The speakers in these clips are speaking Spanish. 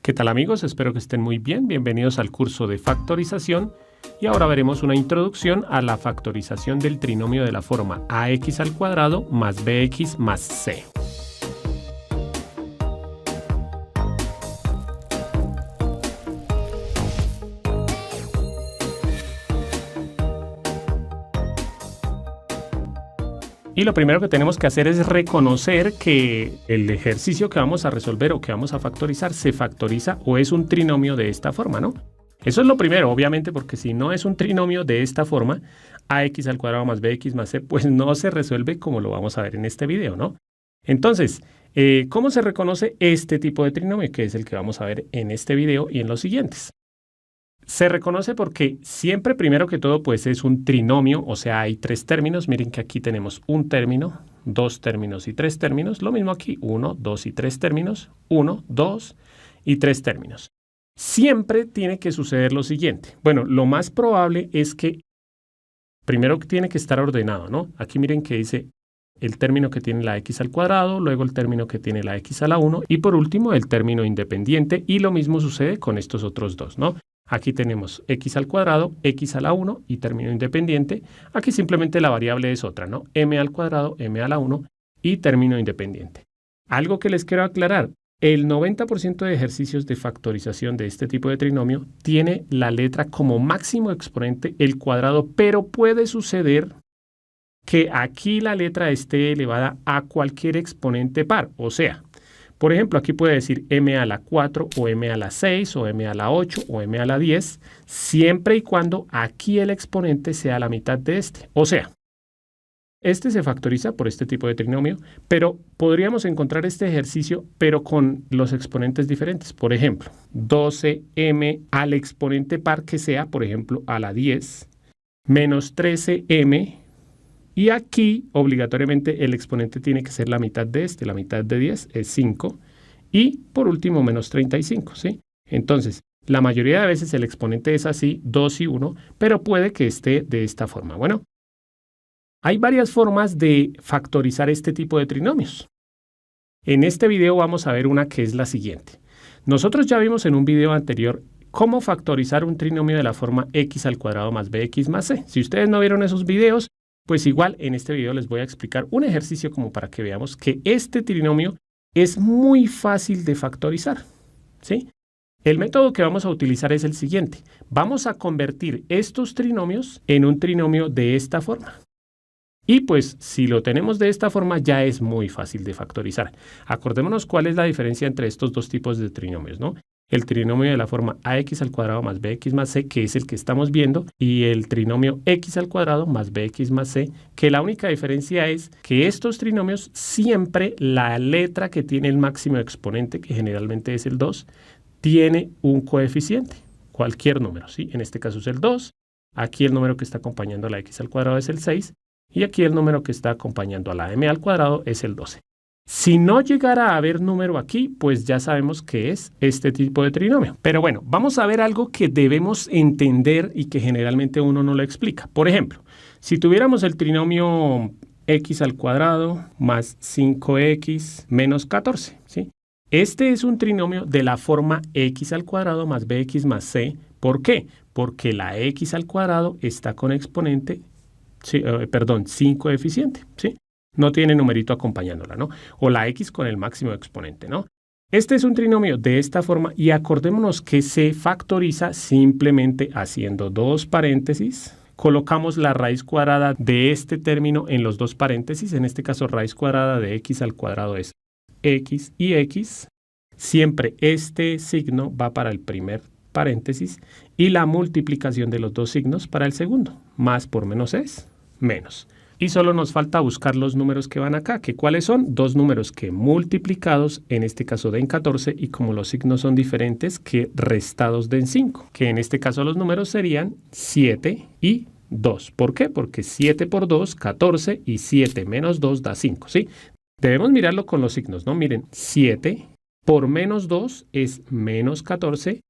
¿Qué tal amigos? Espero que estén muy bien. Bienvenidos al curso de factorización y ahora veremos una introducción a la factorización del trinomio de la forma ax al cuadrado más bx más c. Y lo primero que tenemos que hacer es reconocer que el ejercicio que vamos a resolver o que vamos a factorizar se factoriza o es un trinomio de esta forma, ¿no? Eso es lo primero, obviamente, porque si no es un trinomio de esta forma, ax al cuadrado más bx más c, pues no se resuelve como lo vamos a ver en este video, ¿no? Entonces, ¿cómo se reconoce este tipo de trinomio? Que es el que vamos a ver en este video y en los siguientes. Se reconoce porque siempre, primero que todo, pues es un trinomio, o sea, hay tres términos. Miren que aquí tenemos un término, dos términos y tres términos. Lo mismo aquí, 1, 2 y 3 términos, 1, 2 y 3 términos. Siempre tiene que suceder lo siguiente. Bueno, lo más probable es que primero tiene que estar ordenado, ¿no? Aquí miren que dice el término que tiene la x al cuadrado, luego el término que tiene la x a la 1 y por último el término independiente, y lo mismo sucede con estos otros dos, ¿no? Aquí tenemos x al cuadrado, x a la 1 y término independiente. Aquí simplemente la variable es otra, ¿no? M al cuadrado, m a la 1 y término independiente. Algo que les quiero aclarar, el 90% de ejercicios de factorización de este tipo de trinomio tiene la letra como máximo exponente el cuadrado, pero puede suceder que aquí la letra esté elevada a cualquier exponente par, o sea, por ejemplo, aquí puede decir m a la 4 o m a la 6 o m a la 8 o m a la 10, siempre y cuando aquí el exponente sea la mitad de este. O sea, este se factoriza por este tipo de trinomio, pero podríamos encontrar este ejercicio, pero con los exponentes diferentes. Por ejemplo, 12m al exponente par que sea, por ejemplo, a la 10, menos 13m, y aquí, obligatoriamente, el exponente tiene que ser la mitad de este. La mitad de 10 es 5. Y, por último, menos 35, ¿sí? Entonces, la mayoría de veces el exponente es así, 2 y 1, pero puede que esté de esta forma. Bueno, hay varias formas de factorizar este tipo de trinomios. En este video vamos a ver una que es la siguiente. Nosotros ya vimos en un video anterior cómo factorizar un trinomio de la forma x al cuadrado más bx más c. Si ustedes no vieron esos videos, pues igual en este video les voy a explicar un ejercicio como para que veamos que este trinomio es muy fácil de factorizar, ¿sí? El método que vamos a utilizar es el siguiente. Vamos a convertir estos trinomios en un trinomio de esta forma. Y pues si lo tenemos de esta forma ya es muy fácil de factorizar. Acordémonos cuál es la diferencia entre estos dos tipos de trinomios, ¿no? El trinomio de la forma ax al cuadrado más bx más c, que es el que estamos viendo, y el trinomio x al cuadrado más bx más c, que la única diferencia es que estos trinomios siempre la letra que tiene el máximo exponente, que generalmente es el 2, tiene un coeficiente, cualquier número, ¿sí? En este caso es el 2, aquí el número que está acompañando a la x al cuadrado es el 6, y aquí el número que está acompañando a la m al cuadrado es el 12. Si no llegara a haber número aquí, pues ya sabemos que es este tipo de trinomio. Pero bueno, vamos a ver algo que debemos entender y que generalmente uno no lo explica. Por ejemplo, si tuviéramos el trinomio x al cuadrado más 5x menos 14, ¿sí? Este es un trinomio de la forma x al cuadrado más bx más c. ¿Por qué? Porque la x al cuadrado está con exponente, sí, sin coeficiente, ¿sí? No tiene numerito acompañándola, ¿no? O la x con el máximo exponente, ¿no? Este es un trinomio de esta forma y acordémonos que se factoriza simplemente haciendo dos paréntesis. Colocamos la raíz cuadrada de este término en los dos paréntesis. En este caso, raíz cuadrada de x al cuadrado es x y x. Siempre este signo va para el primer paréntesis y la multiplicación de los dos signos para el segundo. Más por menos es menos. Y solo nos falta buscar los números que van acá, que cuáles son dos números que multiplicados, en este caso den 14, y como los signos son diferentes, que restados den 5, que en este caso los números serían 7 y 2. ¿Por qué? Porque 7 por 2, 14, y 7 menos 2 da 5, ¿sí? Debemos mirarlo con los signos, ¿no? Miren, 7 por menos 2 es menos 14,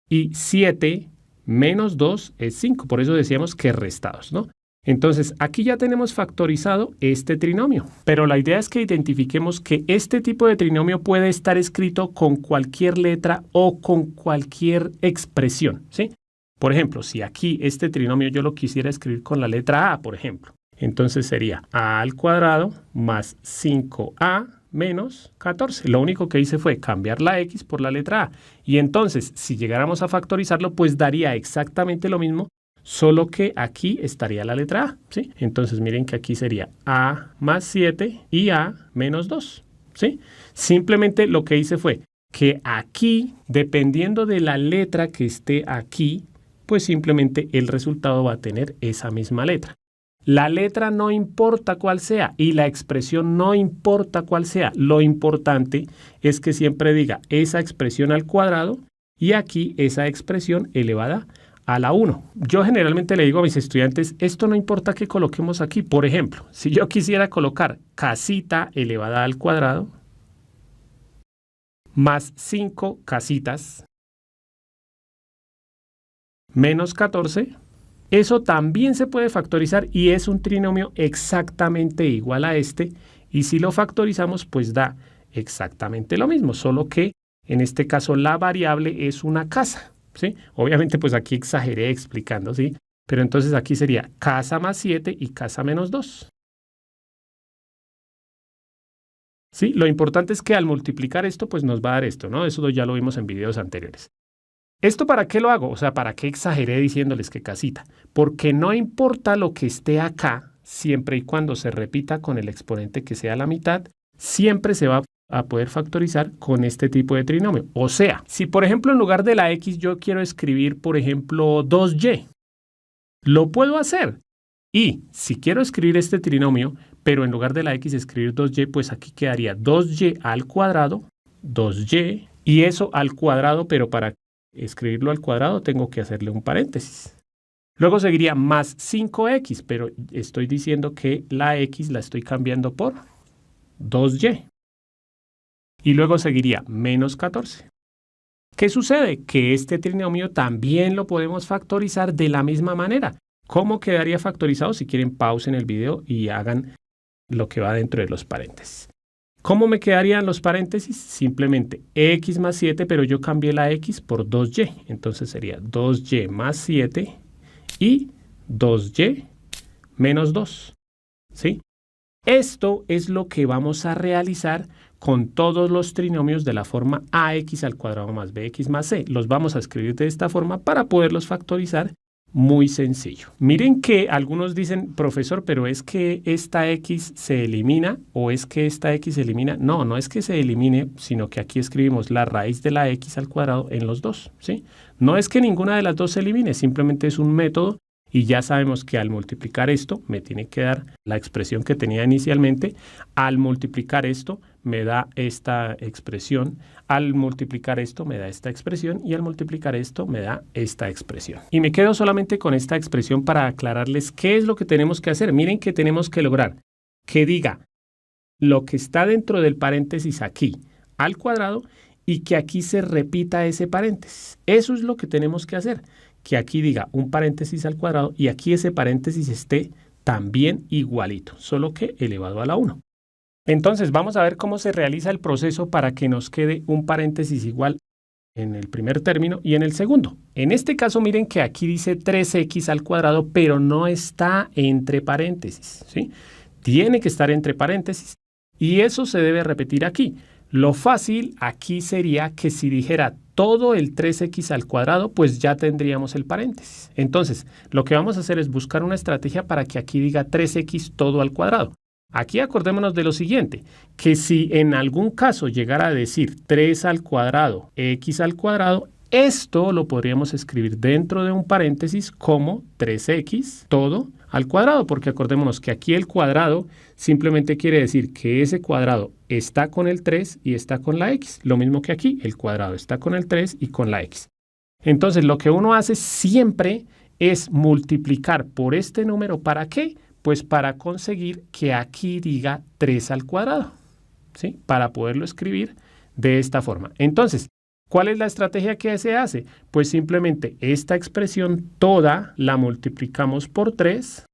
y 7 menos 2 es 5. Por eso decíamos que restados, ¿no? Entonces, aquí ya tenemos factorizado este trinomio, pero la idea es que identifiquemos que este tipo de trinomio puede estar escrito con cualquier letra o con cualquier expresión, ¿sí? Por ejemplo, si aquí este trinomio yo lo quisiera escribir con la letra A, por ejemplo, entonces sería a al cuadrado más 5a menos 14. Lo único que hice fue cambiar la x por la letra A. Y entonces, si llegáramos a factorizarlo, pues daría exactamente lo mismo, solo que aquí estaría la letra A, ¿sí? Entonces miren que aquí sería a más 7 y a menos 2, ¿sí? Simplemente lo que hice fue que aquí, dependiendo de la letra que esté aquí, pues simplemente el resultado va a tener esa misma letra. La letra no importa cuál sea y la expresión no importa cuál sea. Lo importante es que siempre diga esa expresión al cuadrado y aquí esa expresión elevada a la 1. Yo generalmente le digo a mis estudiantes, esto no importa que coloquemos aquí. Por ejemplo, si yo quisiera colocar casita elevada al cuadrado más 5 casitas menos 14, eso también se puede factorizar y es un trinomio exactamente igual a este. Y si lo factorizamos, pues da exactamente lo mismo, solo que en este caso la variable es una casa, ¿sí? Obviamente, pues aquí exageré explicando, ¿sí? Pero entonces aquí sería casa más 7 y casa menos 2. ¿Sí? Lo importante es que al multiplicar esto, pues nos va a dar esto, ¿no? Eso ya lo vimos en videos anteriores. ¿Esto para qué lo hago? O sea, ¿para qué exageré diciéndoles que casita? Porque no importa lo que esté acá, siempre y cuando se repita con el exponente que sea la mitad, siempre se va a poder factorizar con este tipo de trinomio. O sea, si por ejemplo en lugar de la x yo quiero escribir, por ejemplo, 2y, lo puedo hacer. Y si quiero escribir este trinomio, pero en lugar de la x escribir 2y, pues aquí quedaría 2y al cuadrado, 2y, y eso al cuadrado, pero para escribirlo al cuadrado tengo que hacerle un paréntesis. Luego seguiría más 5x, pero estoy diciendo que la x la estoy cambiando por 2y. Y luego seguiría menos 14. ¿Qué sucede? Que este trinomio también lo podemos factorizar de la misma manera. ¿Cómo quedaría factorizado? Si quieren, pausen el video y hagan lo que va dentro de los paréntesis. ¿Cómo me quedarían los paréntesis? Simplemente x más 7, pero yo cambié la x por 2y. Entonces sería 2y más 7 y 2y menos 2. ¿Sí? Esto es lo que vamos a realizar con todos los trinomios de la forma ax al cuadrado más bx más c. Los vamos a escribir de esta forma para poderlos factorizar. Muy sencillo. Miren que algunos dicen, profesor, pero es que esta x se elimina o es que esta x se elimina. No, no es que se elimine, sino que aquí escribimos la raíz de la x al cuadrado en los dos, ¿sí? No es que ninguna de las dos se elimine, simplemente es un método y ya sabemos que al multiplicar esto me tiene que dar la expresión que tenía inicialmente. Al multiplicar esto me da esta expresión. Al multiplicar esto me da esta expresión y al multiplicar esto me da esta expresión. Y me quedo solamente con esta expresión para aclararles qué es lo que tenemos que hacer. Miren que tenemos que lograr que diga lo que está dentro del paréntesis aquí al cuadrado y que aquí se repita ese paréntesis. Eso es lo que tenemos que hacer. Que aquí diga un paréntesis al cuadrado y aquí ese paréntesis esté también igualito, solo que elevado a la 1. Entonces vamos a ver cómo se realiza el proceso para que nos quede un paréntesis igual en el primer término y en el segundo. En este caso miren que aquí dice 3x al cuadrado, pero no está entre paréntesis, ¿sí? Tiene que estar entre paréntesis y eso se debe repetir aquí. Lo fácil aquí sería que si dijera todo el 3x al cuadrado, pues ya tendríamos el paréntesis. Entonces, lo que vamos a hacer es buscar una estrategia para que aquí diga 3x todo al cuadrado. Aquí acordémonos de lo siguiente, que si en algún caso llegara a decir 3 al cuadrado, x al cuadrado, esto lo podríamos escribir dentro de un paréntesis como 3x todo al cuadrado, porque acordémonos que aquí el cuadrado simplemente quiere decir que ese cuadrado está con el 3 y está con la x. Lo mismo que aquí, el cuadrado está con el 3 y con la x. Entonces, lo que uno hace siempre es multiplicar por este número. ¿Para qué? Pues para conseguir que aquí diga 3 al cuadrado, ¿sí? Para poderlo escribir de esta forma. Entonces, ¿cuál es la estrategia que se hace? Pues simplemente esta expresión toda la multiplicamos por 3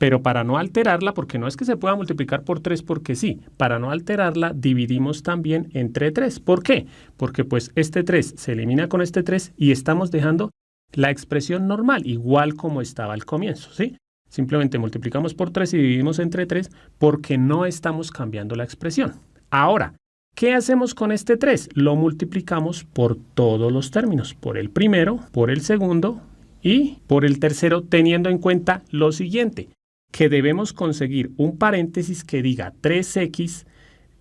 Pero para no alterarla, porque no es que se pueda multiplicar por 3 porque sí, para no alterarla dividimos también entre 3. ¿Por qué? Porque pues este 3 se elimina con este 3 y estamos dejando la expresión normal, igual como estaba al comienzo, ¿sí? Simplemente multiplicamos por 3 y dividimos entre 3 porque no estamos cambiando la expresión. Ahora, ¿qué hacemos con este 3? Lo multiplicamos por todos los términos, por el primero, por el segundo y por el tercero, teniendo en cuenta lo siguiente, que debemos conseguir un paréntesis que diga 3x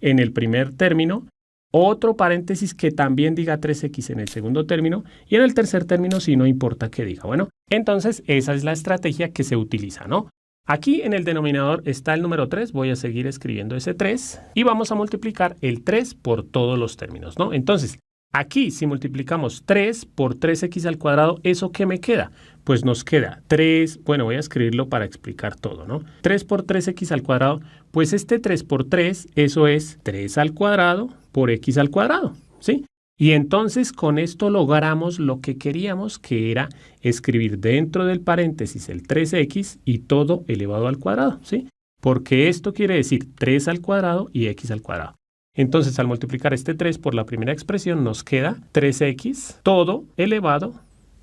en el primer término, otro paréntesis que también diga 3x en el segundo término y en el tercer término si no importa que diga. Bueno, entonces esa es la estrategia que se utiliza, ¿no? Aquí en el denominador está el número 3, voy a seguir escribiendo ese 3 y vamos a multiplicar el 3 por todos los términos, ¿no? Entonces, aquí si multiplicamos 3 por 3x al cuadrado, ¿eso qué me queda? Pues nos queda 3, bueno, voy a escribirlo para explicar todo, ¿no? 3 por 3x al cuadrado, pues este 3 por 3, eso es 3 al cuadrado por x al cuadrado, ¿sí? Y entonces con esto logramos lo que queríamos, que era escribir dentro del paréntesis el 3x y todo elevado al cuadrado, ¿sí? Porque esto quiere decir 3 al cuadrado y x al cuadrado. Entonces al multiplicar este 3 por la primera expresión nos queda 3x todo elevado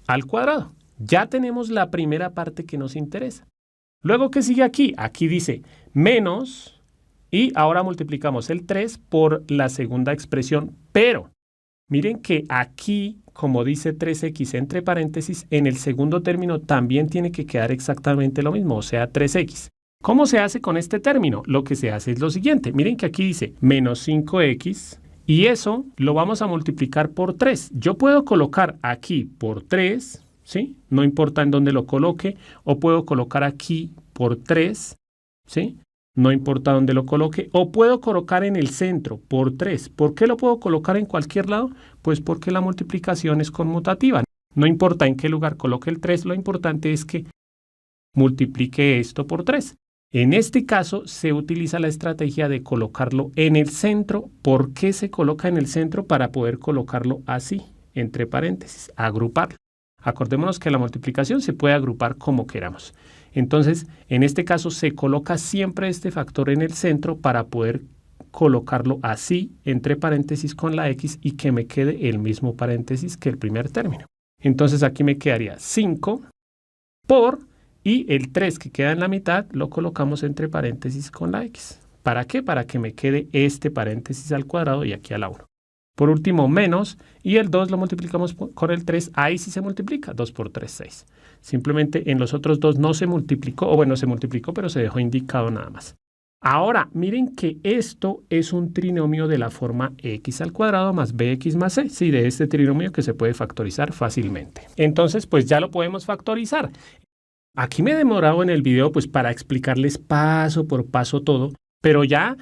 al cuadrado. Ya tenemos la primera parte que nos interesa. Luego, ¿qué sigue aquí? Aquí dice menos y ahora multiplicamos el 3 por la segunda expresión, pero miren que aquí, como dice 3x entre paréntesis, en el segundo término también tiene que quedar exactamente lo mismo, o sea 3x. ¿Cómo se hace con este término? Lo que se hace es lo siguiente. Miren que aquí dice menos 5x y eso lo vamos a multiplicar por 3. Yo puedo colocar aquí por 3, ¿sí? No importa en dónde lo coloque, o puedo colocar aquí por 3, ¿sí? No importa dónde lo coloque, o puedo colocar en el centro por 3. ¿Por qué lo puedo colocar en cualquier lado? Pues porque la multiplicación es conmutativa. No importa en qué lugar coloque el 3, lo importante es que multiplique esto por 3. En este caso se utiliza la estrategia de colocarlo en el centro. ¿Por qué se coloca en el centro? Para poder colocarlo así, entre paréntesis, agruparlo. Acordémonos que la multiplicación se puede agrupar como queramos. Entonces, en este caso se coloca siempre este factor en el centro para poder colocarlo así, entre paréntesis con la x y que me quede el mismo paréntesis que el primer término. Entonces aquí me quedaría 5 por, y el 3 que queda en la mitad lo colocamos entre paréntesis con la x. ¿Para qué? Para que me quede este paréntesis al cuadrado y aquí a la 1. Por último, menos, y el 2 lo multiplicamos con el 3, ahí sí se multiplica, 2 por 3, 6. Simplemente en los otros dos no se multiplicó, o bueno, se multiplicó, pero se dejó indicado nada más. Ahora, miren que esto es un trinomio de la forma x al cuadrado más bx más c, sí, de este trinomio que se puede factorizar fácilmente. Entonces, pues ya lo podemos factorizar. Aquí me he demorado en el video pues para explicarles paso por paso todo, pero ya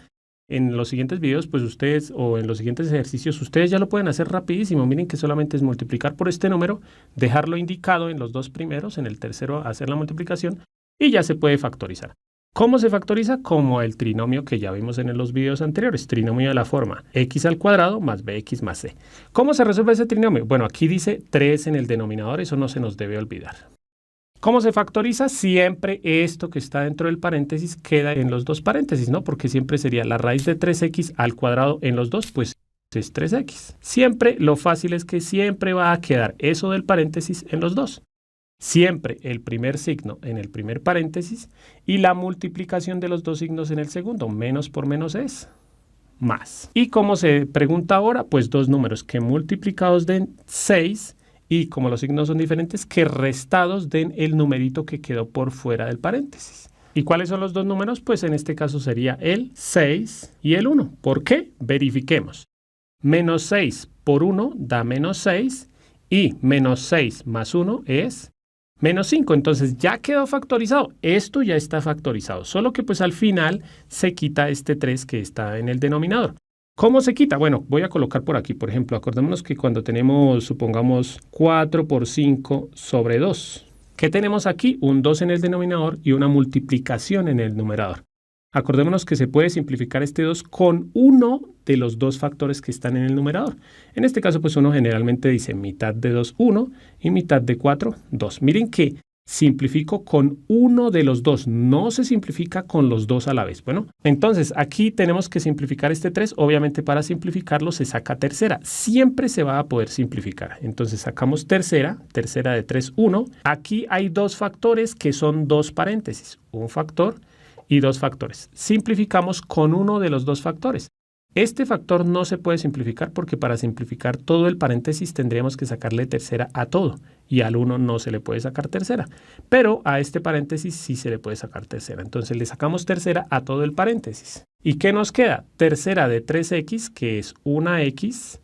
en los siguientes videos, pues ustedes, o en los siguientes ejercicios, ustedes ya lo pueden hacer rapidísimo. Miren que solamente es multiplicar por este número, dejarlo indicado en los dos primeros, en el tercero hacer la multiplicación y ya se puede factorizar. ¿Cómo se factoriza? Como el trinomio que ya vimos en los videos anteriores, trinomio de la forma x al cuadrado más bx más c. ¿Cómo se resuelve ese trinomio? Bueno, aquí dice 3 en el denominador, eso no se nos debe olvidar. ¿Cómo se factoriza? Siempre esto que está dentro del paréntesis queda en los dos paréntesis, ¿no? Porque siempre sería la raíz de 3x al cuadrado en los dos, pues es 3x. Siempre lo fácil es que siempre va a quedar eso del paréntesis en los dos. Siempre el primer signo en el primer paréntesis y la multiplicación de los dos signos en el segundo. Menos por menos es más. ¿Y cómo se pregunta ahora? Pues dos números que multiplicados den 6 y como los signos son diferentes, que restados den el numerito que quedó por fuera del paréntesis. ¿Y cuáles son los dos números? Pues en este caso sería el 6 y el 1. ¿Por qué? Verifiquemos. Menos 6 por 1 da menos 6 y menos 6 más 1 es menos 5. Entonces ya quedó factorizado. Esto ya está factorizado, solo que pues al final se quita este 3 que está en el denominador. ¿Cómo se quita? Bueno, voy a colocar por aquí, por ejemplo, acordémonos que cuando tenemos, supongamos, 4 por 5 sobre 2, ¿qué tenemos aquí? Un 2 en el denominador y una multiplicación en el numerador. Acordémonos que se puede simplificar este 2 con uno de los dos factores que están en el numerador. En este caso, pues uno generalmente dice mitad de 2, 1 y mitad de 4, 2. Miren que simplifico con uno de los dos, no se simplifica con los dos a la vez. Bueno, entonces aquí tenemos que simplificar este 3, obviamente para simplificarlo se saca tercera, siempre se va a poder simplificar. Entonces sacamos tercera de 3, 1. Aquí hay dos factores que son dos paréntesis, un factor y dos factores. Simplificamos con uno de los dos factores. Este factor no se puede simplificar porque para simplificar todo el paréntesis tendríamos que sacarle tercera a todo y al 1 no se le puede sacar tercera, pero a este paréntesis sí se le puede sacar tercera. Entonces le sacamos tercera a todo el paréntesis. ¿Y qué nos queda? Tercera de 3x, que es 1x,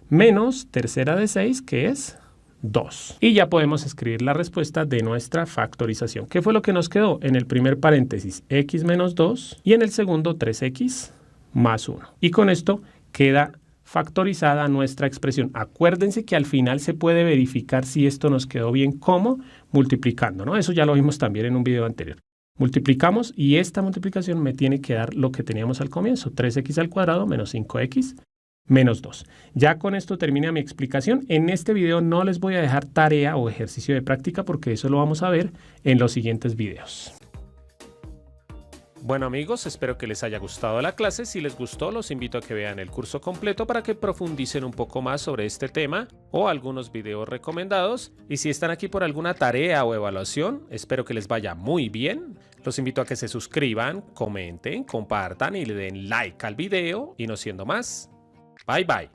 menos tercera de 6, que es 2. Y ya podemos escribir la respuesta de nuestra factorización. ¿Qué fue lo que nos quedó? En el primer paréntesis, x menos 2 y en el segundo 3x más 1. Y con esto queda factorizada nuestra expresión. Acuérdense que al final se puede verificar si esto nos quedó bien, ¿cómo? Multiplicando, ¿no? Eso ya lo vimos también en un video anterior. Multiplicamos y esta multiplicación me tiene que dar lo que teníamos al comienzo, 3x al cuadrado menos 5x menos 2. Ya con esto termina mi explicación. En este video no les voy a dejar tarea o ejercicio de práctica porque eso lo vamos a ver en los siguientes videos. Bueno amigos, espero que les haya gustado la clase. Si les gustó, los invito a que vean el curso completo para que profundicen un poco más sobre este tema o algunos videos recomendados. Y si están aquí por alguna tarea o evaluación, espero que les vaya muy bien. Los invito a que se suscriban, comenten, compartan y le den like al video. Y no siendo más, bye bye.